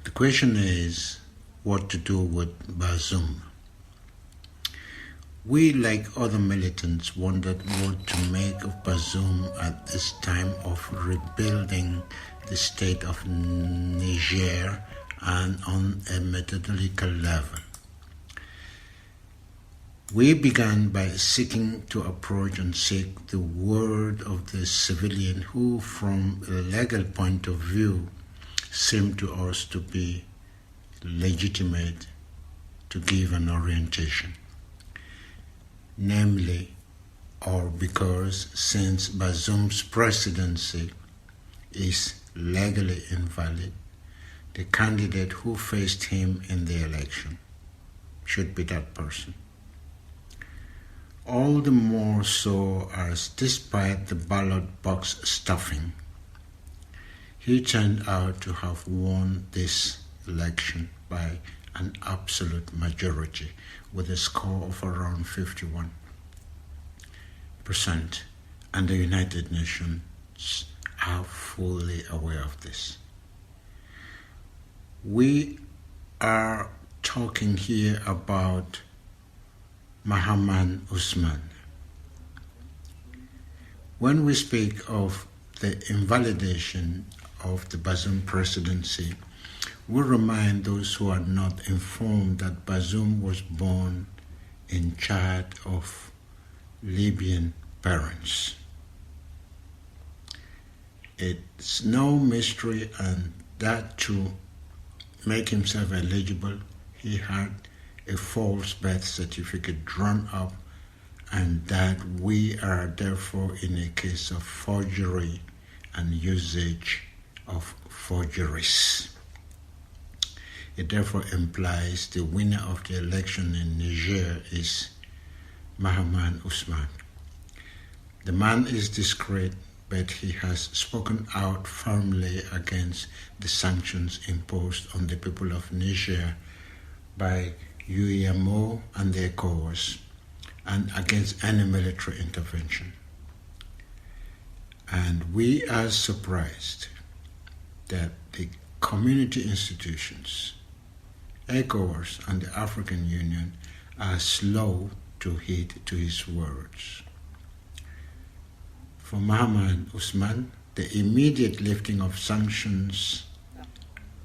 The question is what to do with BAZOUM. We, like other militants, wondered what to make of BAZOUM at this time of rebuilding the state of Niger and on a methodological level. We began by seeking to approach and seek the word of the civilian who, from a legal point of view, seemed to us to be legitimate to give an orientation. Namely, or because since BAZOUM's presidency is legally invalid, the candidate who faced him in the election should be that person. All the more so as, despite the ballot box stuffing, he turned out to have won this election by an absolute majority with a score of around 51%, and the United Nations are fully aware of this. We are talking here about Mahaman Usman. When we speak of the invalidation of the BAZOUM presidency, we remind those who are not informed that BAZOUM was born in Chad of Libyan parents. It's no mystery, and that to make himself eligible, he had a false birth certificate drawn up, and that we are therefore in a case of forgery and usage of forgeries. It therefore implies the winner of the election in Niger is Mahaman Usman. The man is discreet, but he has spoken out firmly against the sanctions imposed on the people of Niger by UEMO and the ECOWAS, and against any military intervention. And we are surprised that the community institutions, ECOWAS and the African Union, are slow to heed to his words. For Mahaman Usman, the immediate lifting of sanctions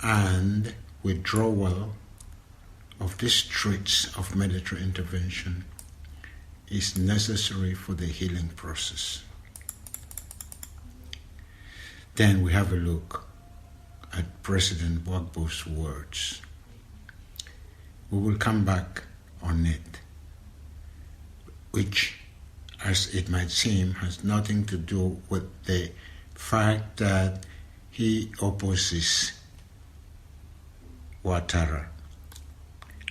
and withdrawal of the streets of military intervention is necessary for the healing process. Then we have a look at President Gbagbo's words. We will come back on it, which, as it might seem, has nothing to do with the fact that he opposes Ouattara.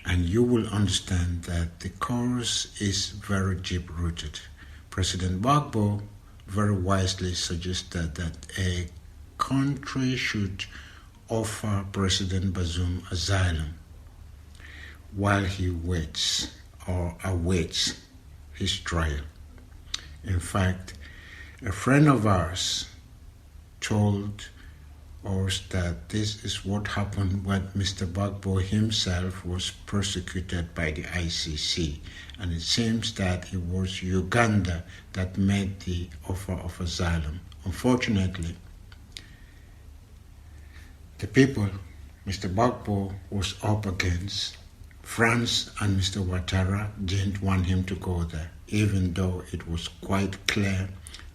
And you will understand that the cause is very deep-rooted. President Gbagbo very wisely suggested that a country should offer President BAZOUM asylum while he waits or awaits his trial. In fact, a friend of ours told us that this is what happened when Mr. Gbagbo himself was persecuted by the ICC, and it seems that it was Uganda that made the offer of asylum. Unfortunately, the people Mr. Gbagbo was up against, France and Mr. Ouattara, didn't want him to go there, even though it was quite clear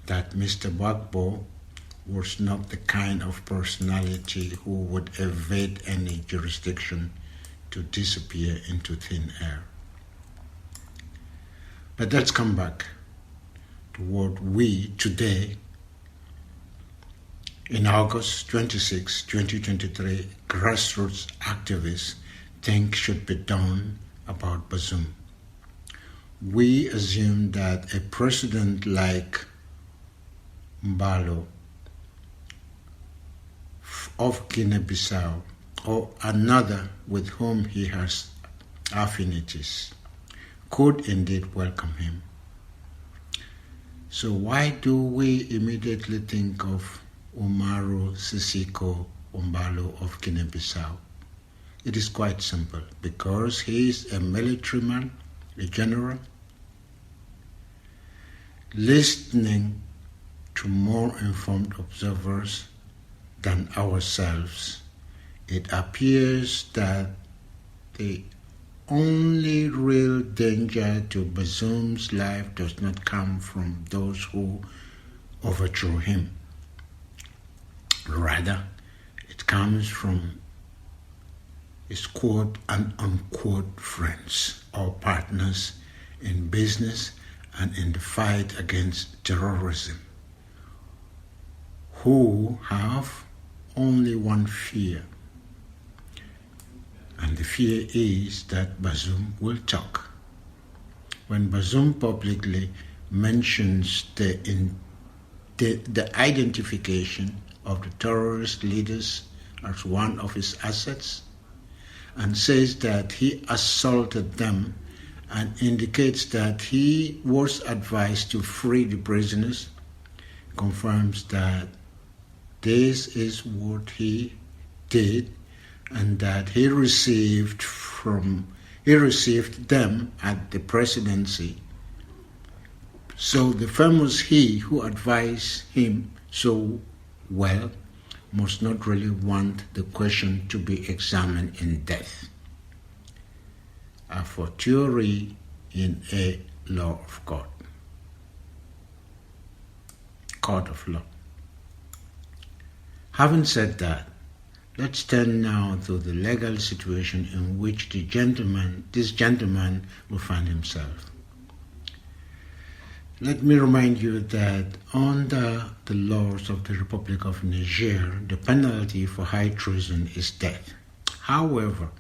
that Mr. Gbagbo was not the kind of personality who would evade any jurisdiction to disappear into thin air. But let's come back to what we today, in August 26, 2023, grassroots activists think should be done about BAZOUM. We assume that a president like Mbalo of Guinea-Bissau, or another with whom he has affinities, could indeed welcome him. So why do we immediately think of Umaru Sissoco Embalo of Guinea-Bissau? It is quite simple. Because he is a military man, a general, listening to more informed observers than ourselves, it appears that the only real danger to BAZOUM's life does not come from those who overthrew him. Rather, it comes from his quote and unquote friends or partners in business and in the fight against terrorism, who have only one fear. And the fear is that BAZOUM will talk. When BAZOUM publicly mentions the identification of the terrorist leaders as one of his assets, and says that he assaulted them, and indicates that he was advised to free the prisoners, confirms that this is what he did, and that he received them at the presidency. So the famous he who advised him so well must not really want the question to be examined in depth. A fortiori in a law of God, court of law. Having said that, let's turn now to the legal situation in which this gentleman will find himself. Let me remind you that under the laws of the Republic of Niger, the penalty for high treason is death. However,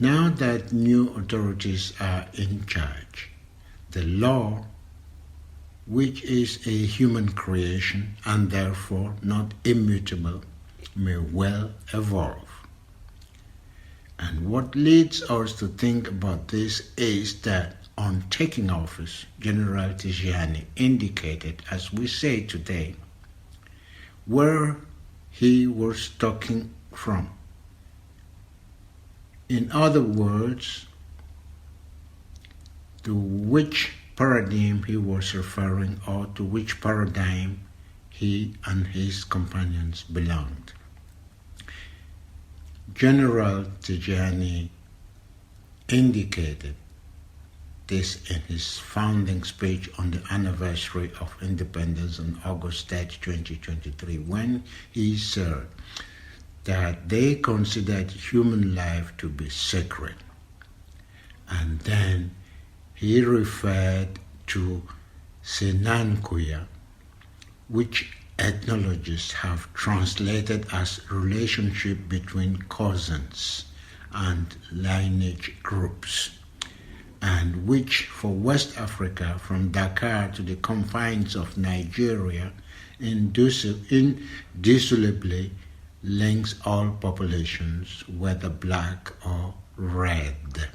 now that new authorities are in charge, the law, which is a human creation and therefore not immutable, may well evolve. And what leads us to think about this is that on taking office, General Tijani indicated, as we say today, where he was talking from. In other words, to which paradigm he was referring, or to which paradigm he and his companions belonged. General Tijani indicated this in his founding speech on the anniversary of independence on August 3, 2023, when he said that they considered human life to be sacred. And then he referred to Senankuya, which ethnologists have translated as relationship between cousins and lineage groups, and which for West Africa, from Dakar to the confines of Nigeria, indissolubly links all populations, whether black or red.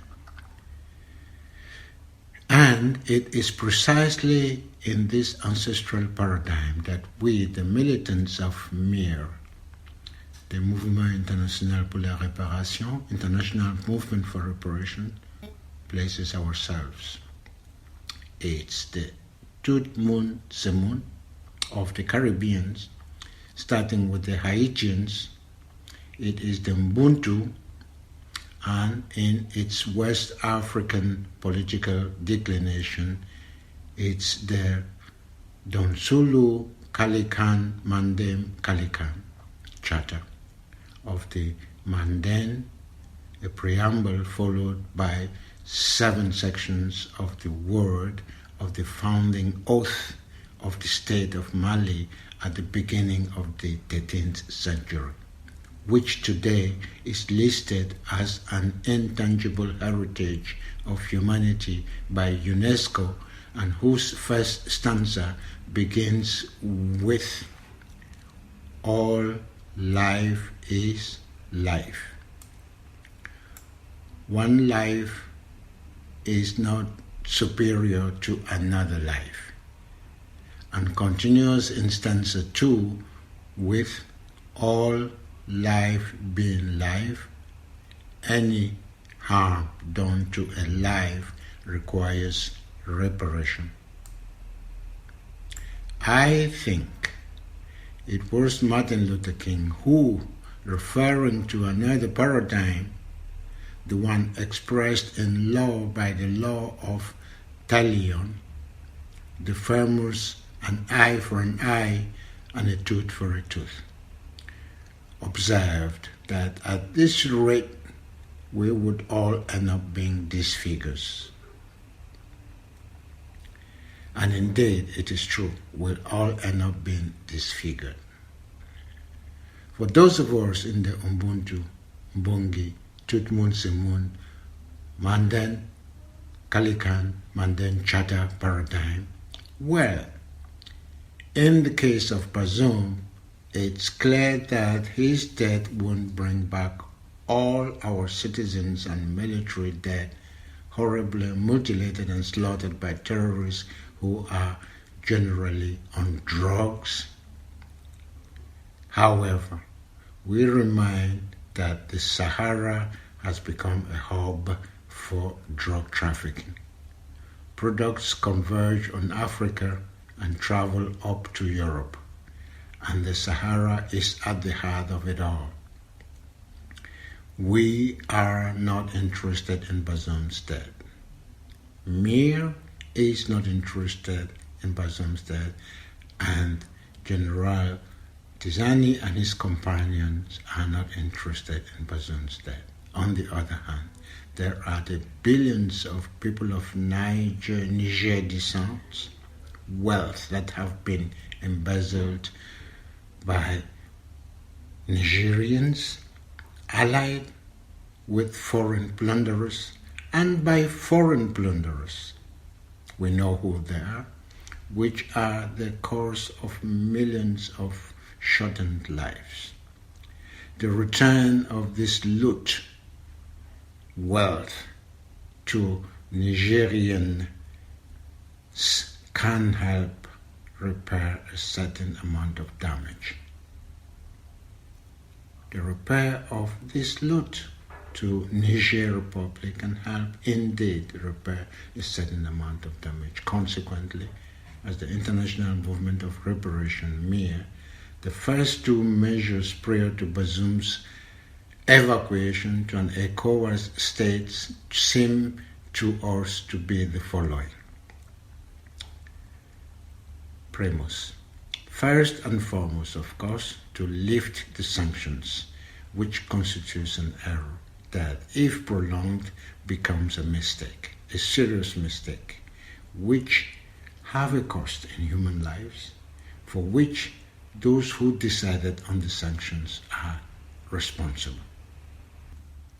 And it is precisely in this ancestral paradigm that we, the militants of M.I.R, the Mouvement International pour la Réparation, International Movement for Reparation, places ourselves. It's the Tout Moun Semoun of the Caribbeans, starting with the Haitians. It is the Mbuntu, and in its West African political declination, it's the Donsulu Kalikan Mandem Kalikan Charter of the Manden, a preamble followed by 7 sections of the word of the founding oath of the state of Mali at the beginning of the 13th century, which today is listed as an intangible heritage of humanity by UNESCO, and whose first stanza begins with "All life is life." One life is not superior to another life, and continues in stanza 2 with "all life being life any harm done to a life requires reparation. I think it was Martin Luther King who, referring to another paradigm, the one expressed in law by the law of Talion, the famous an eye for an eye and a tooth for a tooth, observed that at this rate we would all end up being disfigures. And indeed, it is true, we'll all end up being disfigured. For those of us in the Ubuntu, Mbongi, Tutmun Simun, Mandan, Kalikan, Mandan Chata paradigm, well, in the case of BAZOUM, it's clear that his death won't bring back all our citizens and military dead, horribly mutilated and slaughtered by terrorists who are generally on drugs. However, we remind that the Sahara has become a hub for drug trafficking. Products converge on Africa and travel up to Europe, and the Sahara is at the heart of it all. We are not interested in BAZOUM's death. M.I.R is not interested in BAZOUM's death, and General Tizani and his companions are not interested in BAZOUM's death. On the other hand, there are the billions of people of Niger descent, wealth that have been embezzled by Nigerians, allied with foreign plunderers, and by foreign plunderers. We know who they are, which are the cause of millions of shortened lives. The return of this loot wealth to Nigerians can help repair a certain amount of damage. The repair of this loot to Niger Republic can help indeed repair a certain amount of damage. Consequently, as the International Movement of Reparation, M.I.R, the first two measures prior to BAZOUM's evacuation to an ECOWAS state seem to us to be the following. Primus, first and foremost, of course, to lift the sanctions, which constitutes an error that, if prolonged, becomes a mistake, a serious mistake, which have a cost in human lives, for which those who decided on the sanctions are responsible.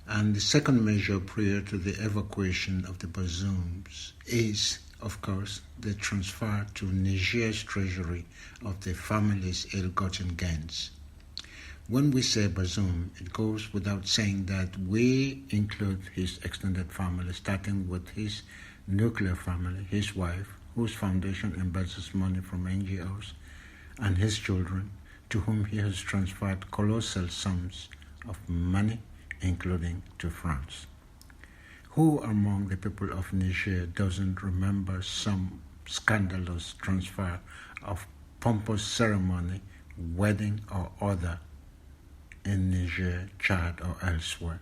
And the second measure prior to the evacuation of the BAZOUMs is, of course, the transfer to Niger's treasury of the family's ill-gotten gains. When we say BAZOUM, it goes without saying that we include his extended family, starting with his nuclear family, his wife, whose foundation embezzles money from NGOs, and his children, to whom he has transferred colossal sums of money, including to France. Who among the people of Niger doesn't remember some scandalous transfer of pompous ceremony, wedding or other, in Niger, Chad, or elsewhere?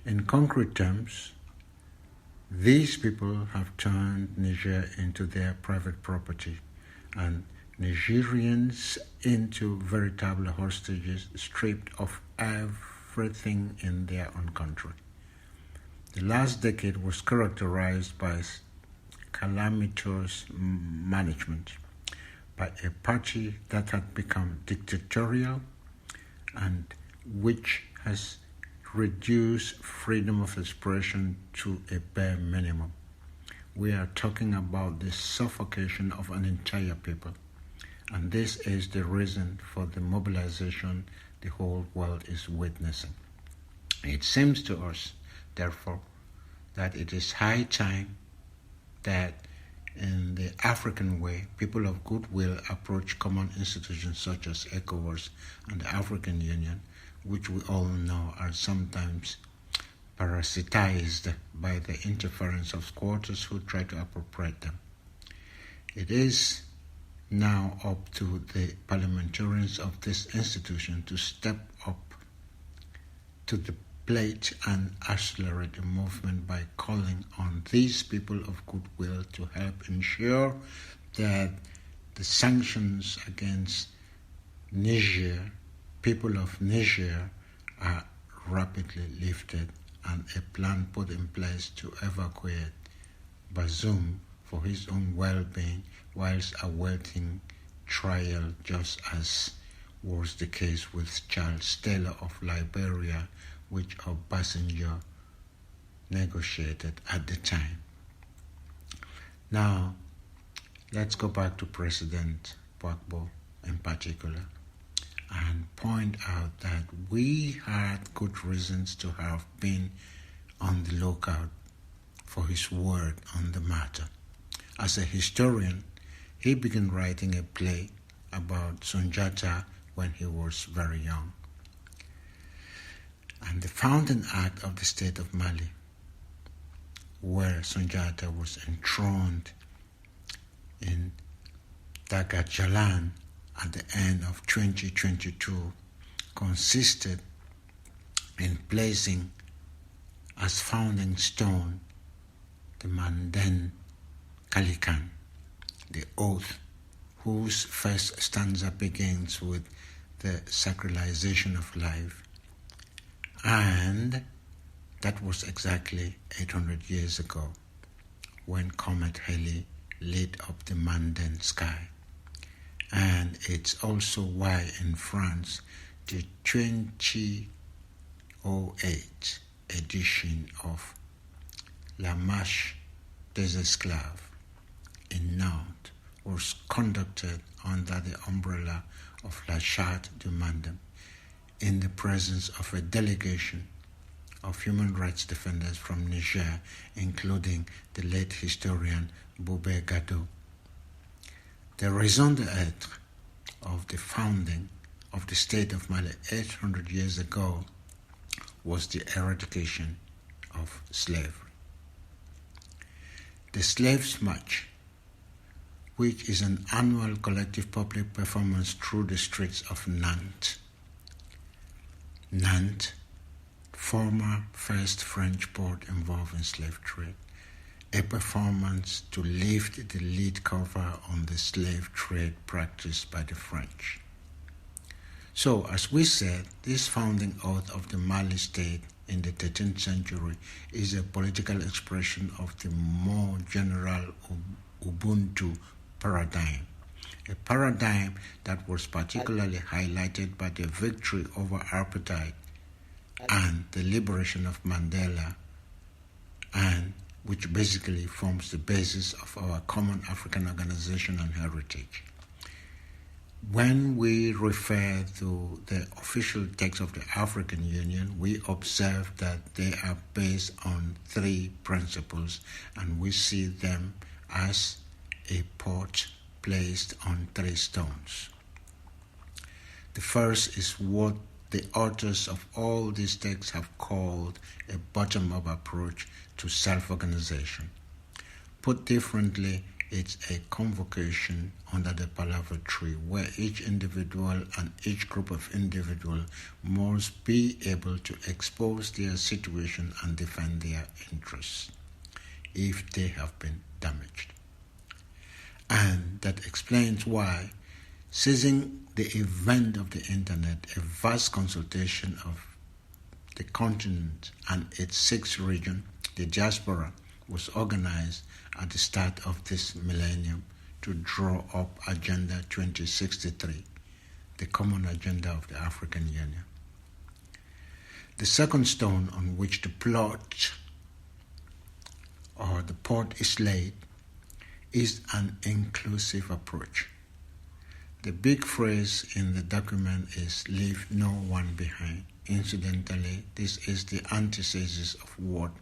In concrete terms, these people have turned Niger into their private property and Nigerians into veritable hostages, stripped of everything in their own country. The last decade was characterized by calamitous management by a party that had become dictatorial and which has reduced freedom of expression to a bare minimum. We are talking about the suffocation of an entire people, and this is the reason for the mobilization the whole world is witnessing. It seems to us, therefore, that it is high time that in the African way, people of goodwill approach common institutions such as ECOWAS and the African Union which we all know are sometimes parasitized by the interference of squatters who try to appropriate them. It is now up to the parliamentarians of this institution to step up to the plate and accelerate the movement by calling on these people of goodwill to help ensure that the sanctions against Niger, people of Niger, are rapidly lifted and a plan put in place to evacuate BAZOUM for his own well-being whilst awaiting trial, just as was the case with Charles Taylor of Liberia, which Obasanjo negotiated at the time. Now, let's go back to President Gbagbo in particular and point out that we had good reasons to have been on the lookout for his word on the matter. As a historian, he began writing a play about Sunjata when he was very young. And the founding act of the state of Mali, where Sunjata was enthroned in Dagajalan at the end of 2022, consisted in placing as founding stone the Manden Kalikan, the oath whose first stanza begins with the sacralization of life. And that was exactly 800 years ago when Comet Halley lit up the Manden sky. And it's also why in France the 2008 edition of La Marche des Esclaves in Nantes was conducted under the umbrella of La Charte du Mandem in the presence of a delegation of human rights defenders from Niger, including the late historian Boubé Gado. The raison d'être of the founding of the state of Mali 800 years ago was the eradication of slavery. The Slaves March, which is an annual collective public performance through the streets of Nantes. Nantes, former first French port involved in slave trade, a performance to lift the lead cover on the slave trade practiced by the French. So, as we said, this founding oath of the Mali state in the 13th century is a political expression of the more general Ubuntu paradigm, a paradigm that was particularly highlighted by the victory over apartheid and the liberation of Mandela, and which basically forms the basis of our common African organization and heritage. When we refer to the official text of the African Union, we observe that they are based on three principles, and we see them as a pot placed on three stones. The first is what the authors of all these texts have called a bottom-up approach to self-organization. Put differently, it's a convocation under the Palaver tree where each individual and each group of individuals must be able to expose their situation and defend their interests if they have been damaged. And that explains why, seizing the event of the internet, a vast consultation of the continent and its 6 regions, the diaspora, was organized at the start of this millennium to draw up Agenda 2063, the common agenda of the African Union. The second stone on which the plot or the pot is laid is an inclusive approach. The big phrase in the document is "leave no one behind." Incidentally, this is the antithesis of what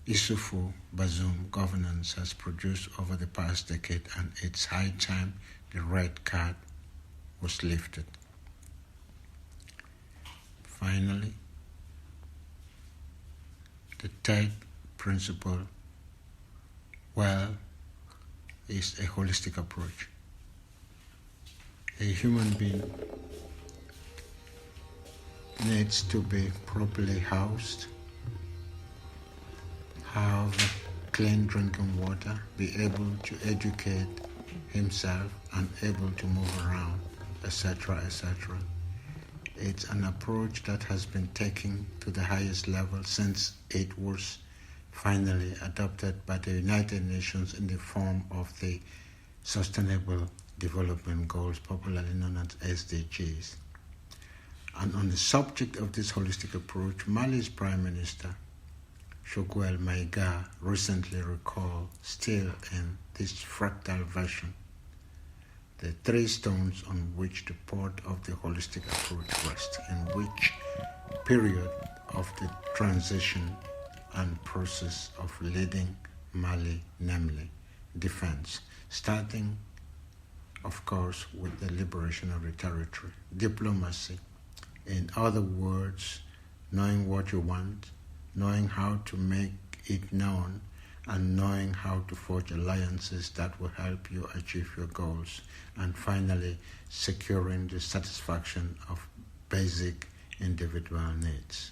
Issoufou BAZOUM governance has produced over the past decade, and it's high time the red card was lifted. finally, the third principle, is a holistic approach. A human being needs to be properly housed, have clean drinking water, be able to educate himself and able to move around, etc., etc. It's an approach that has been taken to the highest level since it was finally adopted by the United Nations in the form of the Sustainable Development Goals, popularly known as SDGs. And on the subject of this holistic approach, Mali's Prime Minister, Choguel Maïga, recently recalled, still in this fractal version, the three stones on which the part of the holistic approach rests, in which period of the transition and process of leading Mali, namely defense, starting, of course, with the liberation of the territory, diplomacy, in other words, knowing what you want, knowing how to make it known, and knowing how to forge alliances that will help you achieve your goals, and finally, securing the satisfaction of basic individual needs.